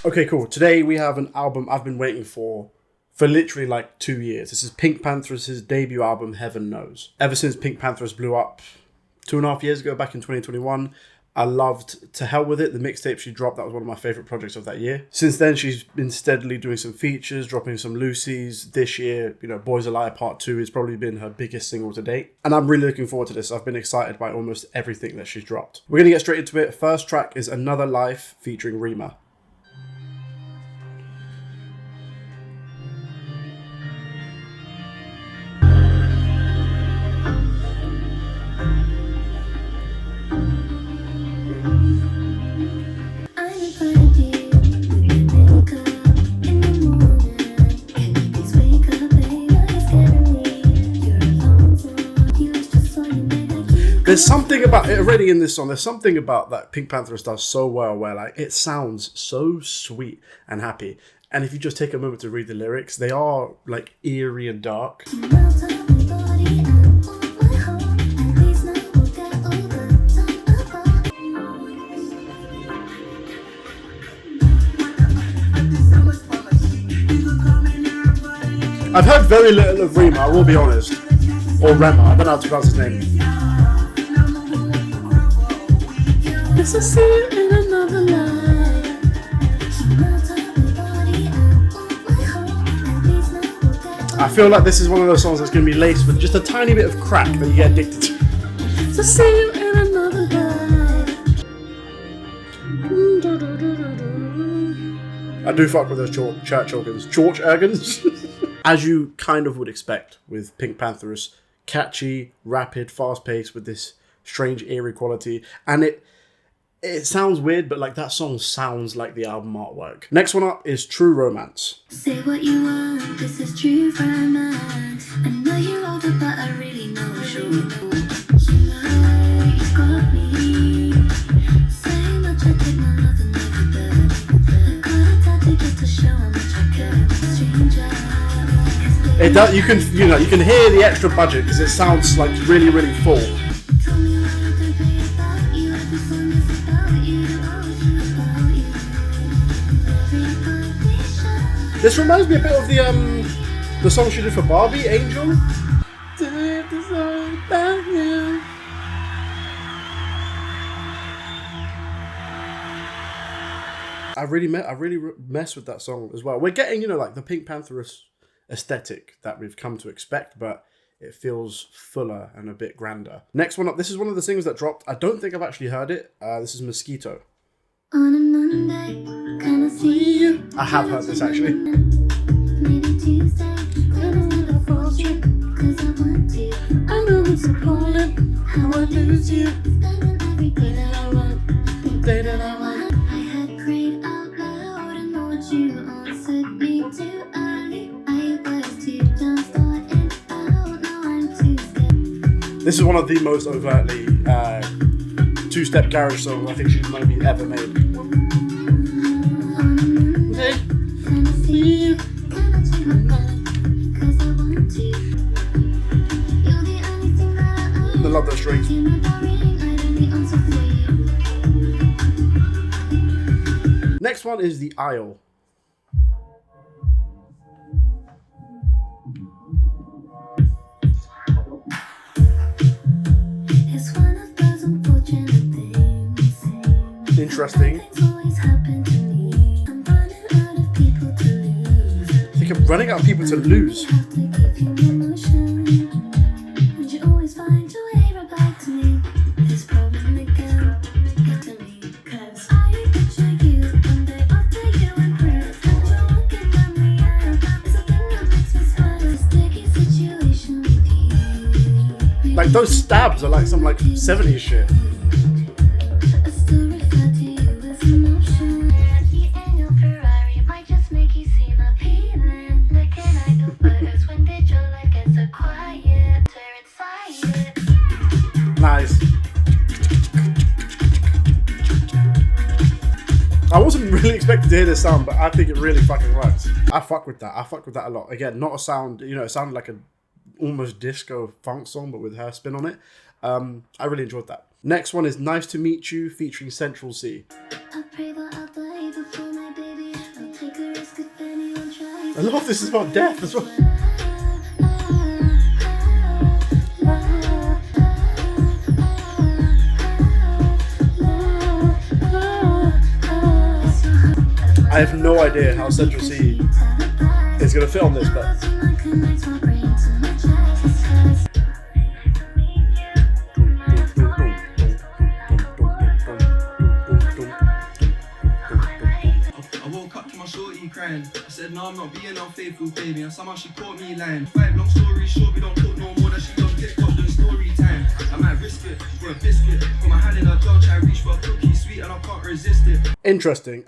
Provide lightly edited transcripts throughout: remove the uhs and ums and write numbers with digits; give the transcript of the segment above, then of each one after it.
Okay, cool. Today we have an album I've been waiting for literally like 2 years. This is PinkPantheress' debut album, Heaven Knows. Ever since PinkPantheress blew up 2.5 years ago, back in 2021, I loved To Hell With It, the mixtape she dropped. That was one of my favourite projects of that year. Since then, she's been steadily doing some features, dropping some Lucy's. This year, Boys a Liar Part 2 has probably been her biggest single to date. And I'm really looking forward to this. I've been excited by almost everything that she's dropped. We're going to get straight into it. First track is Another Life featuring Rema. There's something about it already in this song. There's something about that PinkPantheress does so well where like it sounds so sweet and happy. And if you just take a moment to read the lyrics, they are like eerie and dark. I've heard very little of Rema, I will be honest. Or Rema, I don't know how to pronounce his name. It's a scene in another life. I feel like this is one of those songs that's going to be laced with just a tiny bit of crack that you get addicted to. It's a scene in another life. I do fuck with those church organs. As you kind of would expect with PinkPantheress, catchy, rapid, fast-paced with this strange eerie quality, and it sounds weird, but like that song sounds like the album artwork. Next one up is True Romance. Say what you want, this is true romance. I know you're older, but I really know, sure. You know you got me. Say much, I take my love and never back. I got a tattoo just to show how much I care. Stranger. It does. You can hear the extra budget because it sounds like really, really full. This reminds me a bit of the song she did for Barbie, Angel. I really mess with that song as well. We're getting, like the PinkPantheress aesthetic that we've come to expect, but it feels fuller and a bit grander. Next one up, this is one of the singles that dropped. I don't think I've actually heard it. This is Mosquito. On a Monday, gonna see you. I have heard this actually. Maybe Tuesday, another false trip, 'cause I want to. I know it's appalling how I lose you. Spending every day that I want, day that I want. I had prayed out loud and thought you answered me too early. I was too done starting out, now I'm too scared. This is one of the most overtly two-step garage songs I think she's maybe ever made. I love those strings. Next one is The Isle. Interesting. I think I'm running out of people to lose. Like those stabs are like some 70s shit. Nice. I wasn't really expecting to hear this sound, but I think it really fucking works. I fuck with that. I fuck with that a lot. Again, not a sound, it sounded like a almost disco funk song, but with her spin on it. I really enjoyed that. Next one is Nice to Meet You featuring Central C. A lot of this is about death as well. I have no idea how Central C is going to fit on this, but I woke up to my shorty crying. I said, no, I'm not being unfaithful, baby. And somehow she caught me lying. 5 long story short, we don't talk no more. That she don't TikTok doing story time. I might risk it for a biscuit. Put my hand in her jar, try reach for a cookie, sweet, and I can't resist it. interesting.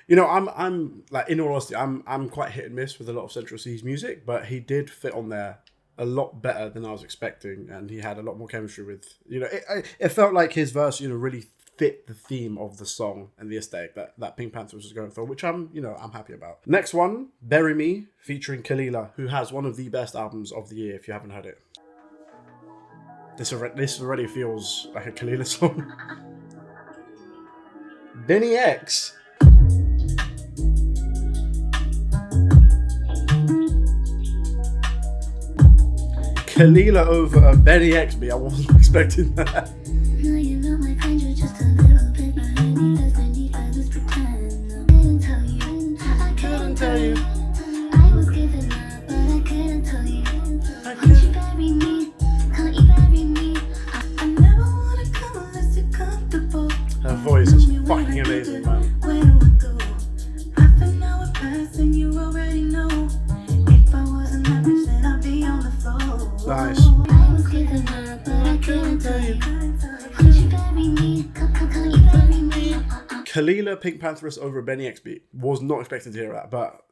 You know, I'm like, in all honesty, I'm quite hit and miss with a lot of Central C's music, but he did fit on there a lot better than I was expecting, and he had a lot more chemistry with, you know, it felt like his verse, you know, really fit the theme of the song and the aesthetic that PinkPantheress was going for, which I'm happy about. Next one, Bury Me, featuring Kelela, who has one of the best albums of the year, if you haven't heard it. This already feels like a Kelela song. Benny X. Kelela over Benny X B. I wasn't expecting that. No, you're not my friend, you're just a little bit behind. Doesn't need others pretend. I couldn't tell you. I was giving up, but I couldn't tell you. Can't you bury me? Can't you bury me? I never wanna come unless you're comfortable. Her voice is fucking amazing, man. Where do I go? Half an hour passed and you already know. If I wasn't that bitch, then I'd be on the floor. Nice. I was giving up, but I couldn't tell you. Can't you bury me? Can't you bury me? Kelela, PinkPantheress over Benny X B. Was not expecting to hear that, but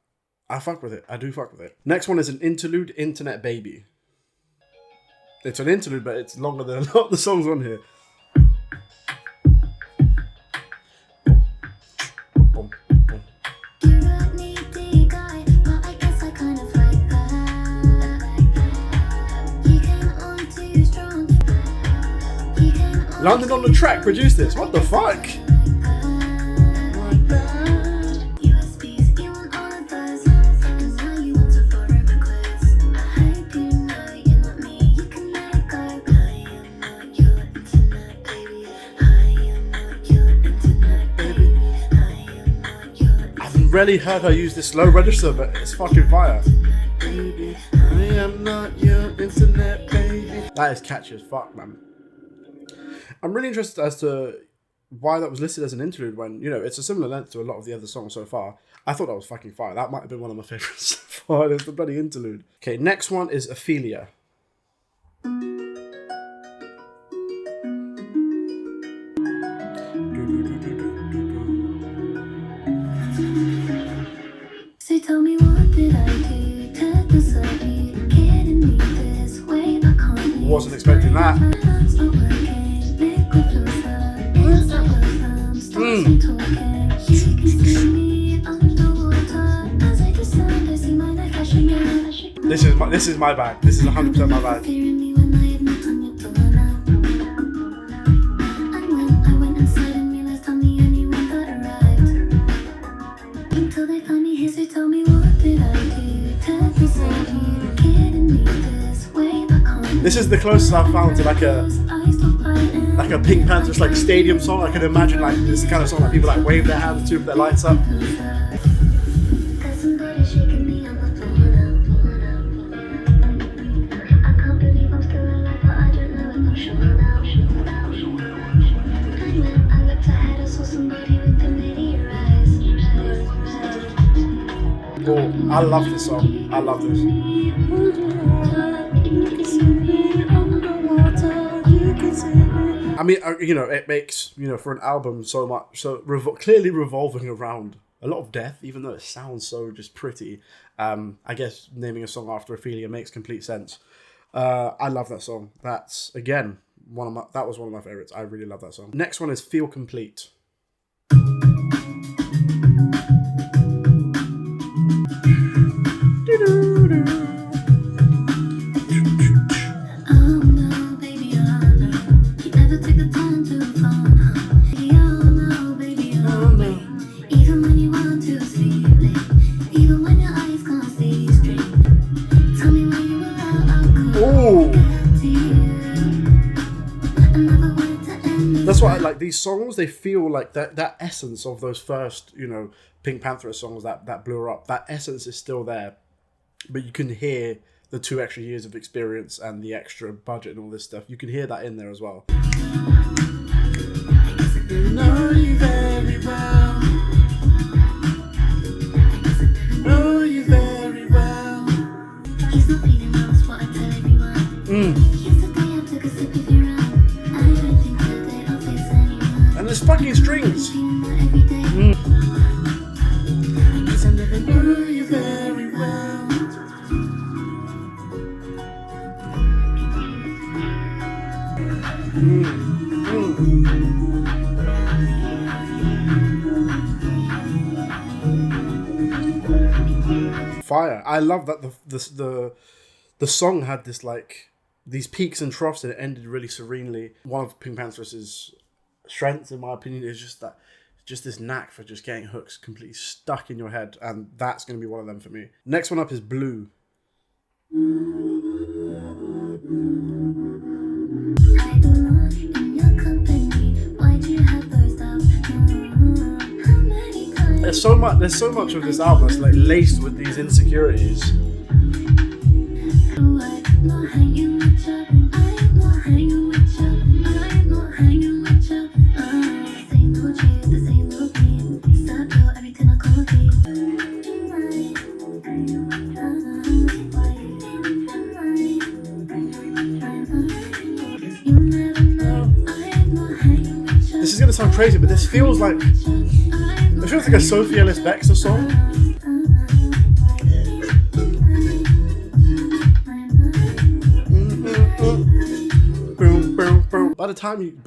I fuck with it. I do fuck with it. Next one is an interlude, Internet Baby. It's an interlude, but it's longer than a lot of the songs on here. You're a needy guy, but I guess I kind of like that. You came on too strong. You came on London on the Track produced this. What the fuck? USBs, you want all of those, and now you want to borrow my clothes. I hope you know you're not me. You can let it go. I am not your internet baby. I am not your internet baby. I am not your I've rarely heard her use this low register, but it's fucking fire. Baby, I am not your internet baby. That is catchy as fuck, man. I'm really interested as to why that was listed as an interlude when, you know, it's a similar length to a lot of the other songs so far. I thought that was fucking fire. That might have been one of my favorites so far. It's the bloody interlude. Okay, next one is Ophelia. So tell me, what did I do to deserve you getting me this way? I can't leave. Wasn't expecting that. It's not working. Liquid closer. It's not welcome. Stop me talking. You can see me underwater. As I descend, I see my life flashing out. This is my bag. This is 100% my bag. Fearing me when I admit on your door now. And when I went inside and realized I'm the only one that arrived. Until they found me here, so tell me, what did I do to deserve you getting me this way? I can't. This is the closest I've found to like a I stopped fighting. PinkPantheress like stadium song. I can imagine like this kind of song that people like wave their hands to with their lights up. There's somebody shaking me on the floor now. I can't believe I'm still alive, but I don't know if I'm sure now. And when I looked ahead, I saw somebody with familiar eyes. Oh, I love this song. I love this. I mean, you know, it makes, you know, for an album so much, so clearly revolving around a lot of death, even though it sounds so just pretty. I guess naming a song after Ophelia makes complete sense. I love that song. That's, again, that was one of my favorites. I really love that song. Next one is Feel Complete. Oh no, baby, oh no. You never take the time to phone, huh? Oh no, baby, oh no. Even when you want to sleep late, even when your eyes these songs, they feel like that essence of those first, you know, PinkPantheress songs that blew her up. That essence is still there, but you can hear the 2 extra years of experience and the extra budget and all this stuff. You can hear that in there as well. Know you very well. Know you very well. He's not feeling well, that's what I tell everyone. Yesterday I took a sip of your rum. I don't think today I'll face anyone. And there's fucking strings. Feeling that every day. Because I never knew you very well. Fire. I love that the song had this like these peaks and troughs and it ended really serenely. One of PinkPantheress's strengths, in my opinion, is just this knack for just getting hooks completely stuck in your head, and that's going to be one of them for me. Next one up is Blue. I belong in your company. Why do you have those doubts? How many times? There's so much of this album that's like laced with these insecurities. I'm not hanging with you. I'm not hanging with you. I'm not hanging with you. This ain't no cheat, this ain't no game. Stop yo, everything I call you. You never know. I'm not hanging with you. This is gonna sound crazy, but this feels like a Sophie Ellis Bextor song. By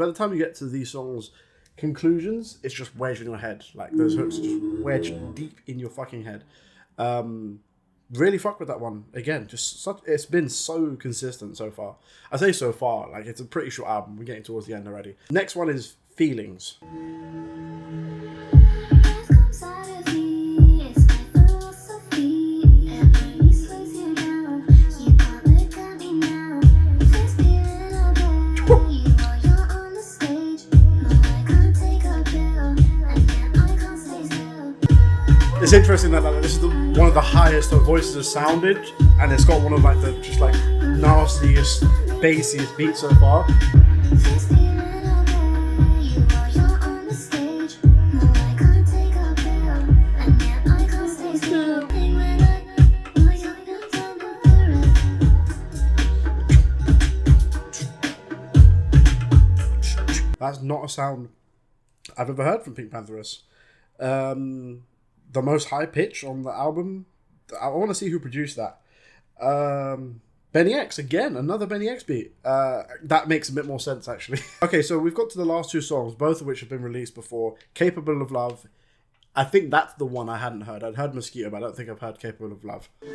the time you get to these songs' conclusions, it's just wedged in your head. Like those hooks are just wedged deep in your fucking head. Really fuck with that one. Again, it's been so consistent so far. I say so far, like it's a pretty short album. We're getting towards the end already. Next one is Feelings. It's interesting that this is one of the highest her voices have sounded, and it's got one of like the just like nastiest, bassiest beats so far. That's not a sound I've ever heard from PinkPantheress. The most high pitch on the album. I want to see who produced that. Benny X again, another Benny X beat. That makes a bit more sense actually. Okay, so we've got to the last 2 songs, both of which have been released before. Capable of Love. I think that's the one I hadn't heard. I'd heard Mosquito, but I don't think I've heard Capable of Love. So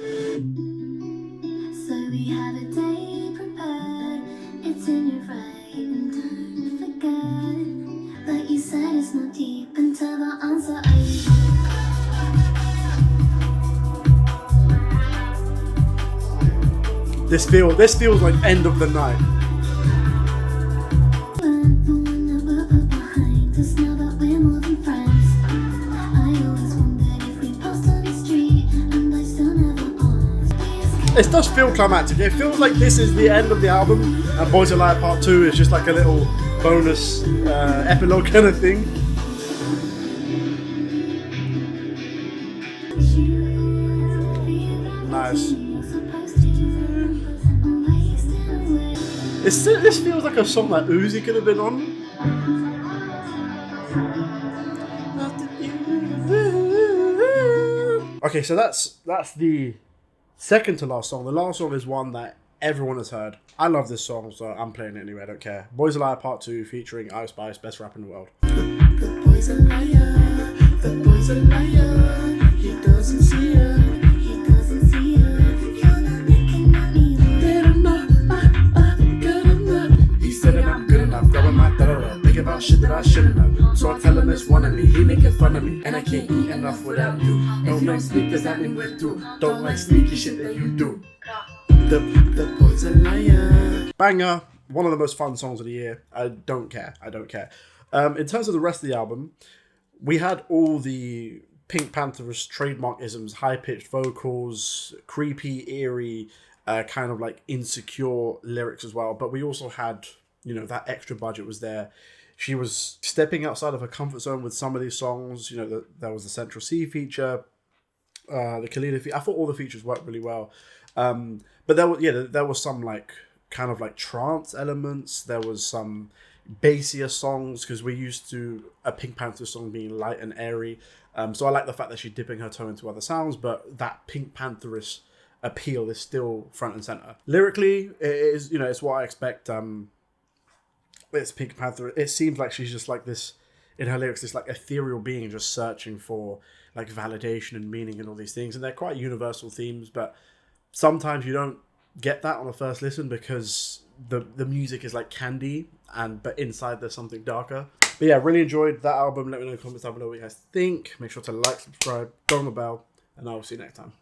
we have a day prepared. It's in your right and don't forget that you said it's not deep until the answer is. This feels like end of the night. It does feel climactic. It feels like this is the end of the album, and Boys Are Liar Part 2 is just like a little bonus epilogue kind of thing. Nice. This feels like a song that Uzi could have been on. Okay, so that's the second to last song. The last song is one that everyone has heard. I love this song, so I'm playing it anyway, I don't care. Boys Are Liar Part 2 featuring Ice Spice, best rapper in the world. The boy's a liar, the boy's a liar, he doesn't see her, he doesn't see her, you're not making money, better not, good enough. He said that I'm good enough, going my da-da-da, think about shit that I shouldn't know. So I tell him it's one of me, he making fun of me, and I can't eat enough without you. Don't like sneakers that mean we're through, don't like sneaky shit that you do. The boy's a liar. Banger, one of the most fun songs of the year. I don't care. In terms of the rest of the album, we had all the PinkPantheress trademark isms, high-pitched vocals, creepy, eerie, kind of like insecure lyrics as well. But we also had, that extra budget was there. She was stepping outside of her comfort zone with some of these songs. There was the Central C feature, the Kelela feature. I thought all the features worked really well. But there was some like kind of like trance elements. There was some bassier songs because we're used to a PinkPantheress song being light and airy. So I like the fact that she's dipping her toe into other sounds, but that PinkPantheress appeal is still front and center. Lyrically, it is, it's what I expect. It's PinkPantheress. It seems like she's just like this, in her lyrics, this like ethereal being just searching for like validation and meaning and all these things. And they're quite universal themes, but sometimes you don't get that on the first listen because the music is like candy, but inside there's something darker. But yeah, really enjoyed that album. Let me know in the comments down below what you guys think. Make sure to like, subscribe, go on the bell, and I will see you next time.